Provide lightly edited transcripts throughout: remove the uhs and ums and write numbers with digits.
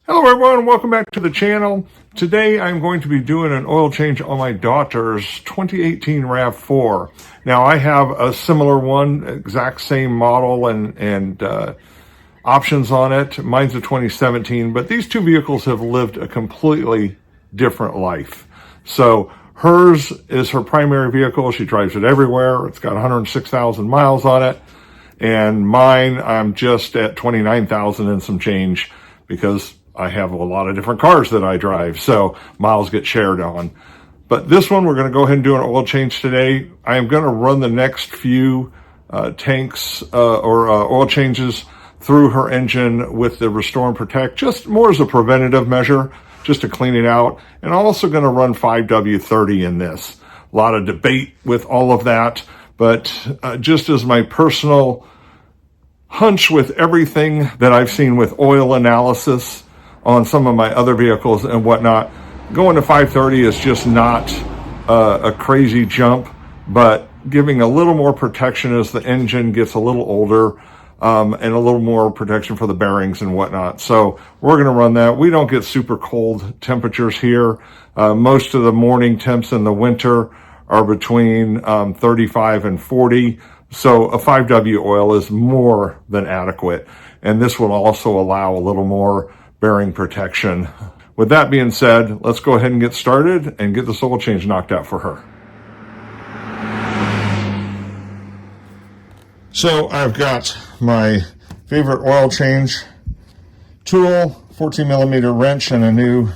Hello everyone, welcome back to the channel. Today I'm going to be doing an oil change on my daughter's 2018 RAV4. Now I have a similar one, exact same model and options on it. Mine's a 2017, but these two vehicles have lived a completely different life. So hers is her primary vehicle. She drives it everywhere. It's got 106,000 miles on it. And mine, I'm just at 29,000 and some change because I have a lot of different cars that I drive, so miles get shared on. But this one, we're going to go ahead and do an oil change today. I am going to run the next few tanks or oil changes through her engine with the Restore and Protect, just more as a preventative measure, just to clean it out. And I'm also going to run 5w-30 in this. A lot of debate with all of that, but just as my personal hunch with everything that I've seen with oil analysis on some of my other vehicles and whatnot, going to 530 is just not a crazy jump, but giving a little more protection as the engine gets a little older, and a little more protection for the bearings and whatnot. So we're going to run that. We don't get super cold temperatures here. Most of the morning temps in the winter are between 35 and 40. So a 5W oil is more than adequate. And this will also allow a little more bearing protection. With that being said, let's go ahead and get started and get this oil change knocked out for her. So I've got my favorite oil change tool, 14 millimeter wrench, and a new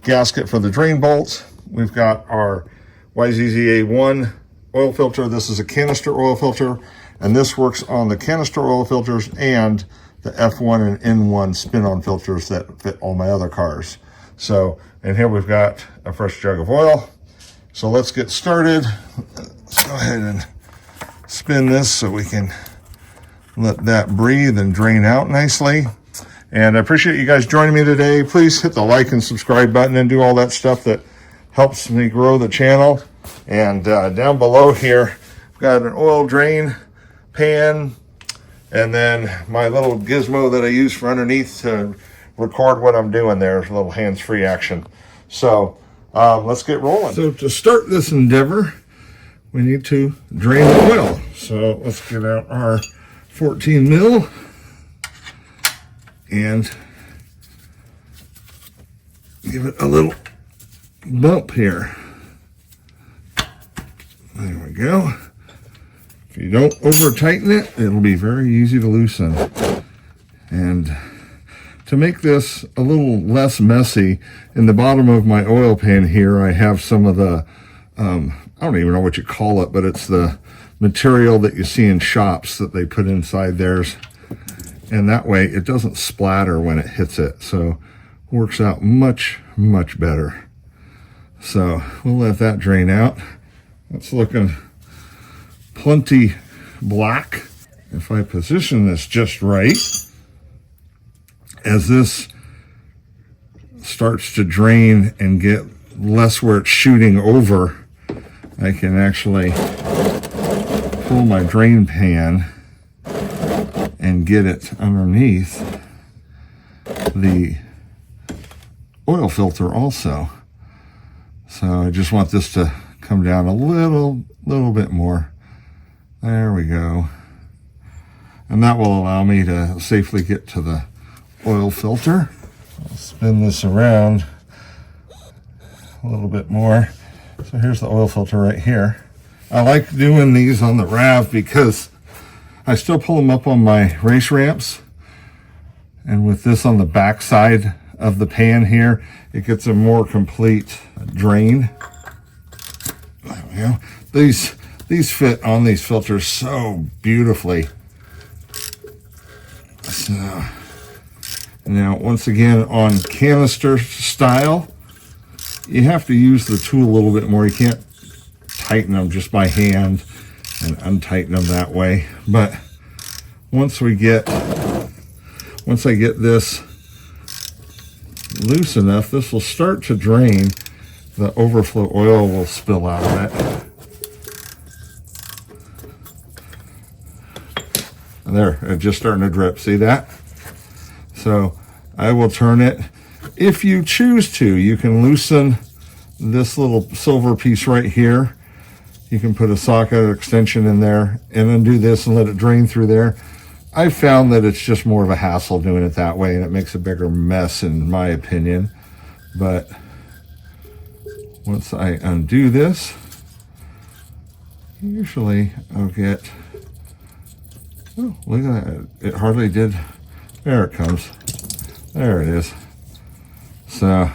gasket for the drain bolt. We've got our YZZA1 oil filter. This is a canister oil filter, and this works on the canister oil filters and the F1 and N1 spin-on filters that fit all my other cars. So, and here we've got a fresh jug of oil. So let's get started. Let's go ahead and spin this so we can let that breathe and drain out nicely. And I appreciate you guys joining me today. Please hit the like and subscribe button and do all that stuff that helps me grow the channel. And down below here, I've got an oil drain pan, and then my little gizmo that I use for underneath to record what I'm doing there. It's a little hands-free action. So let's get rolling. So to start this endeavor, we need to drain the oil. So let's get out our 14 mil and give it a little bump here. There we go. If you don't over tighten it, it'll be very easy to loosen. And to make this a little less messy, in the bottom of my oil pan here, I have some of the, I don't even know what you call it, but it's the material that you see in shops that they put inside theirs. And that way it doesn't splatter when it hits it. So it works out much, much better. So we'll let that drain out. It's looking plenty black. If I position this just right, as this starts to drain and get less where it's shooting over, I can actually pull my drain pan and get it underneath the oil filter also. So I just want this to come down a little bit more. There we go. And that will allow me to safely get to the oil filter. I'll spin this around a little bit more. So here's the oil filter right here. I like doing these on the RAV because I still pull them up on my race ramps. And with this on the back side of the pan here, it gets a more complete drain. There we go. These fit on these filters so beautifully. So now, once again, on canister style, you have to use the tool a little bit more. You can't tighten them just by hand and untighten them that way. But once I get this loose enough, this will start to drain. The overflow oil will spill out of it. And there, it's just starting to drip. See that? So I will turn it. If you choose to, you can loosen this little silver piece right here. You can put a socket or extension in there and undo this and let it drain through there. I've found that it's just more of a hassle doing it that way, and it makes a bigger mess in my opinion. But once I undo this, usually I'll get, oh, look at that. It hardly did. There it comes. There it is. So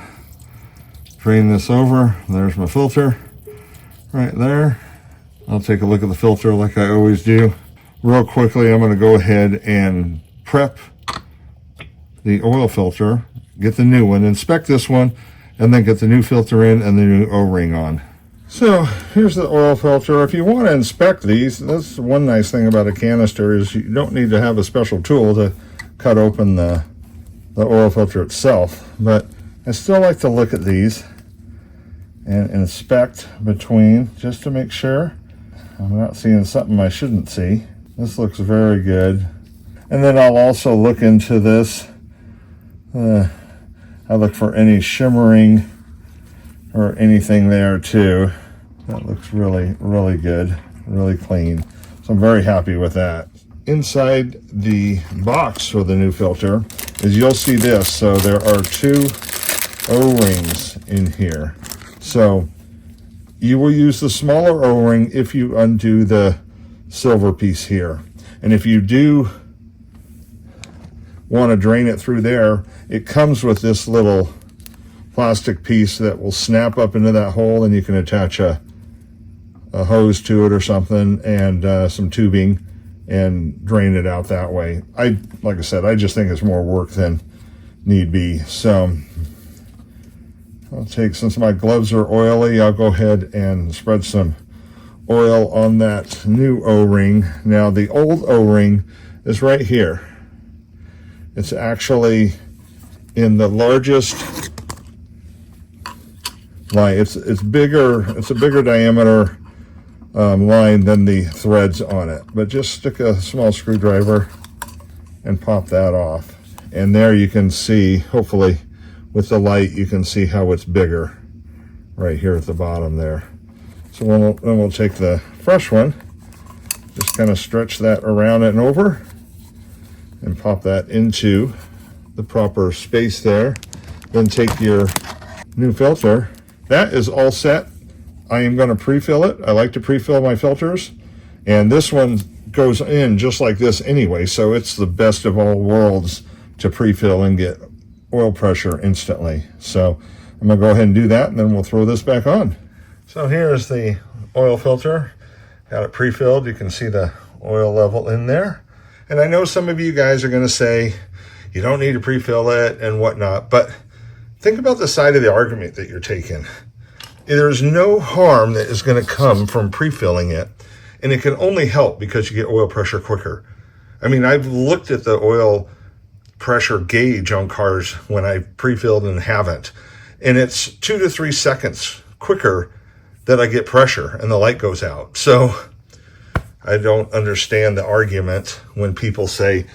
drain this over. There's my filter right there. I'll take a look at the filter like I always do. Real quickly, I'm going to go ahead and prep the oil filter, get the new one, inspect this one, and then get the new filter in and the new O-ring on. So here's the oil filter. If you want to inspect these, that's one nice thing about a canister is you don't need to have a special tool to cut open the oil filter itself. But I still like to look at these and inspect between just to make sure I'm not seeing something I shouldn't see. This looks very good. And then I'll also look into this. I look for any shimmering or anything there too. That looks really, really good, really clean. So I'm very happy with that. Inside the box for the new filter is you'll see this. So there are two O-rings in here. So you will use the smaller O-ring if you undo the silver piece here. And if you do want to drain it through there, it comes with this little plastic piece that will snap up into that hole, and you can attach a hose to it or something and some tubing and drain it out that way. Like I said, I just think it's more work than need be. So I'll take, since my gloves are oily, I'll go ahead and spread some oil on that new O-ring. Now the old O-ring is right here. It's actually in the largest line. It's bigger. It's a bigger diameter line than the threads on it. But just stick a small screwdriver and pop that off. And there you can see, hopefully with the light, you can see how it's bigger right here at the bottom there. So then we'll take the fresh one, just kind of stretch that around and over and pop that into the proper space there. Then take your new filter. That is all set. I am going to pre-fill it. I like to pre-fill my filters, and this one goes in just like this anyway, so it's the best of all worlds to pre-fill and get oil pressure instantly. So I'm going to go ahead and do that, and then we'll throw this back on. So here's the oil filter. Got it pre-filled. You can see the oil level in there. And I know some of you guys are going to say you don't need to pre-fill it and whatnot, but think about the side of the argument that you're taking. There's no harm that is going to come from pre-filling it, and it can only help because you get oil pressure quicker. I mean, I've looked at the oil pressure gauge on cars when I've pre-filled and haven't, and it's 2 to 3 seconds quicker that I get pressure and the light goes out. So I don't understand the argument when people say,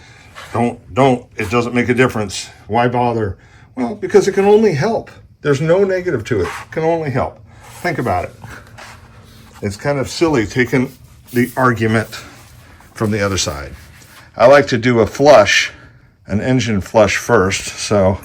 don't, it doesn't make a difference. Why bother? Well, because it can only help. There's no negative to it. It can only help. Think about it. It's kind of silly taking the argument from the other side. I like to do a flush, an engine flush first. So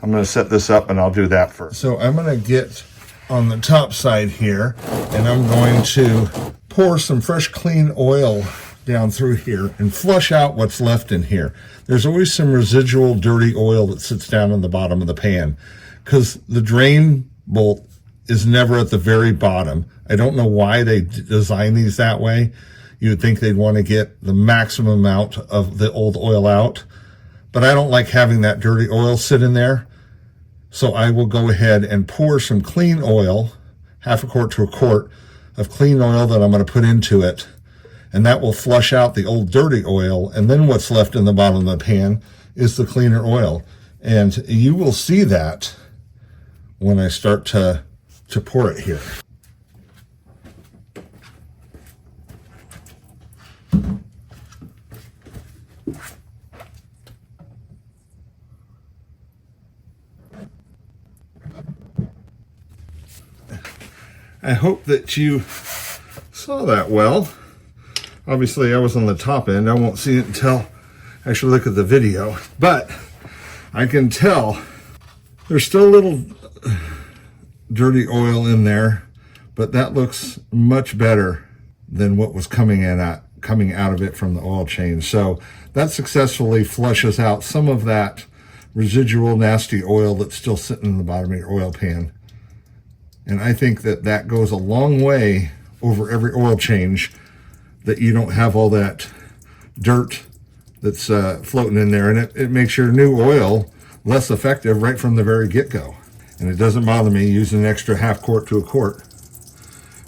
I'm going to set this up and I'll do that first. So I'm going to get on the top side here, and I'm going to pour some fresh clean oil down through here and flush out what's left in here. There's always some residual dirty oil that sits down on the bottom of the pan because the drain bolt is never at the very bottom. I don't know why they design these that way. You would think they'd want to get the maximum amount of the old oil out, but I don't like having that dirty oil sit in there. So I will go ahead and pour some clean oil, half a quart to a quart of clean oil that I'm going to put into it. And that will flush out the old dirty oil. And then what's left in the bottom of the pan is the cleaner oil. And you will see that when I start to pour it here. I hope that you saw that well. Obviously, I was on the top end. I won't see it until I actually look at the video. But I can tell there's still a little dirty oil in there, but that looks much better than what was coming out of it from the oil change. So that successfully flushes out some of that residual nasty oil that's still sitting in the bottom of your oil pan. And I think that that goes a long way over every oil change, that you don't have all that dirt that's floating in there, and it makes your new oil less effective right from the very get-go. And it doesn't bother me using an extra half quart to a quart.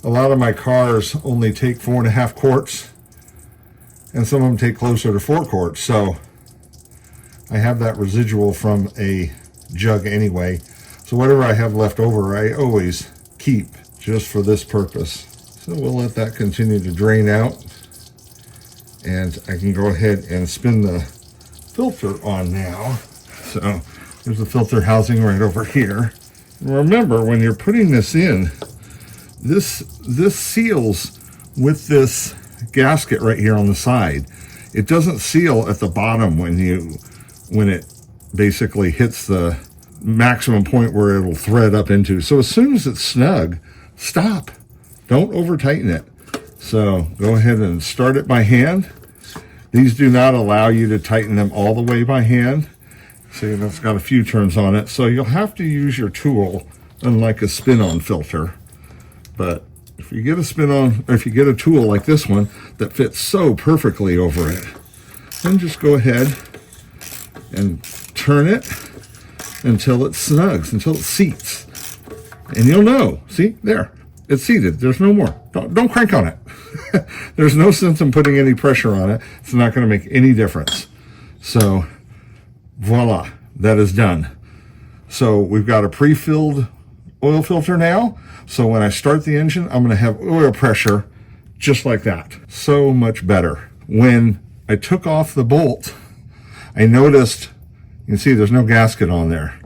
A lot of my cars only take 4.5 quarts, and some of them take closer to 4 quarts. So I have that residual from a jug anyway. So whatever I have left over, I always keep just for this purpose. So we'll let that continue to drain out. And I can go ahead and spin the filter on now. So there's the filter housing right over here. And remember, when you're putting this in, this seals with this gasket right here on the side. It doesn't seal at the bottom when it basically hits the maximum point where it'll thread up into. So as soon as it's snug, stop. Don't over tighten it. So go ahead and start it by hand. These do not allow you to tighten them all the way by hand. See, that's got a few turns on it. So you'll have to use your tool, unlike a spin-on filter. But if you get a spin-on, or if you get a tool like this one that fits so perfectly over it, then just go ahead and turn it until it snugs, until it seats. And you'll know, see, there, it's seated. There's no more. Don't crank on it. There's no sense in putting any pressure on it. It's not going to make any difference. So, voila, that is done. So we've got a pre-filled oil filter now. So when I start the engine, I'm going to have oil pressure just like that. So much better. When I took off the bolt, I noticed, you can see there's no gasket on there.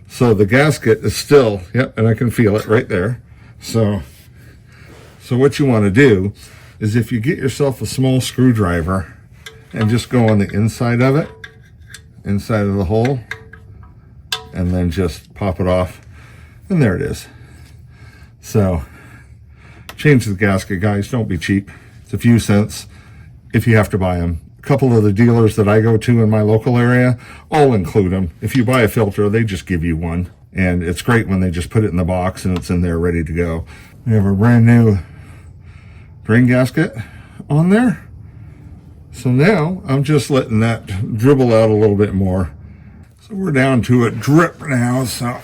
So the gasket is still, yep, and I can feel it right there. So what you want to do is, if you get yourself a small screwdriver and just go on the inside of it, inside of the hole, and then just pop it off, and there it is. So change the gasket, guys. Don't be cheap. It's a few cents if you have to buy them. A couple of the dealers that I go to in my local area all include them. If you buy a filter, they just give you one, and it's great when they just put it in the box and it's in there ready to go. We have a brand new drain gasket on there. So now I'm just letting that dribble out a little bit more. So we're down to a drip now. So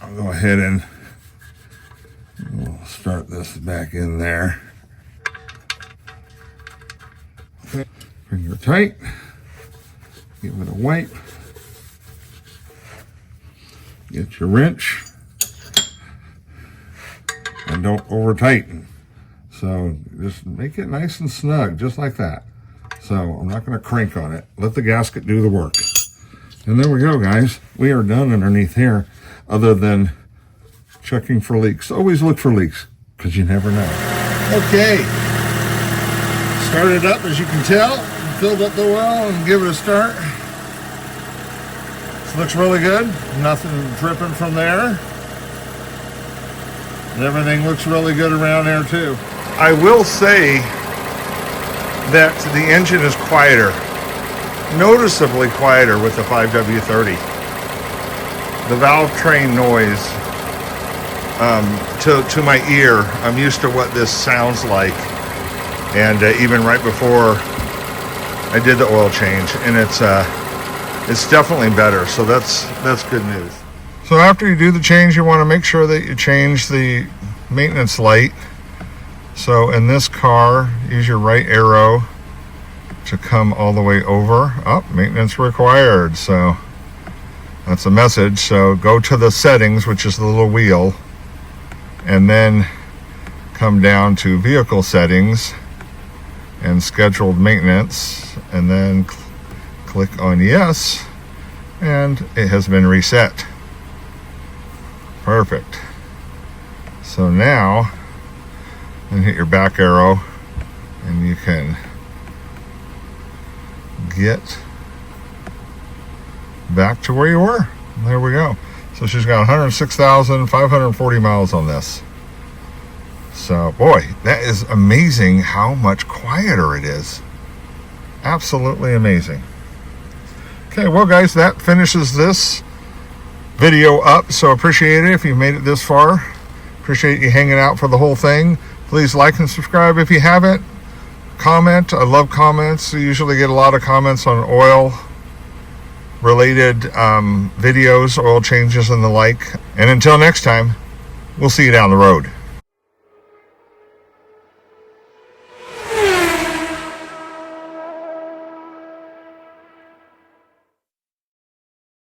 I'll go ahead and we'll start this back in there. Okay. Bring her tight. Give it a wipe. Get your wrench. And don't over tighten. So just make it nice and snug, just like that. So I'm not going to crank on it. Let the gasket do the work. And there we go, guys. We are done underneath here, other than checking for leaks. Always look for leaks, because you never know. Okay. Start it up, as you can tell. Filled up the well and give it a start. This looks really good. Nothing dripping from there. And everything looks really good around there too. I will say that the engine is quieter, noticeably quieter with the 5w-30. The valve train noise, to my ear, I'm used to what this sounds like, and even right before I did the oil change, and it's definitely better. So that's good news. So after you do the change, you want to make sure that you change the maintenance light. So in this car, use your right arrow to come all the way over. Oh, maintenance required. So that's a message. So go to the settings, which is the little wheel, and then come down to vehicle settings and scheduled maintenance, and then click on yes, and it has been reset. Perfect. So now and hit your back arrow, and you can get back to where you were. There we go. So she's got 106,540 miles on this. So, boy, that is amazing how much quieter it is. Absolutely amazing. Okay, well, guys, that finishes this video up. So appreciate it if you made it this far. Appreciate you hanging out for the whole thing. Please like and subscribe if you haven't. Comment. I love comments. I usually get a lot of comments on oil related videos, oil changes and the like. And until next time, we'll see you down the road.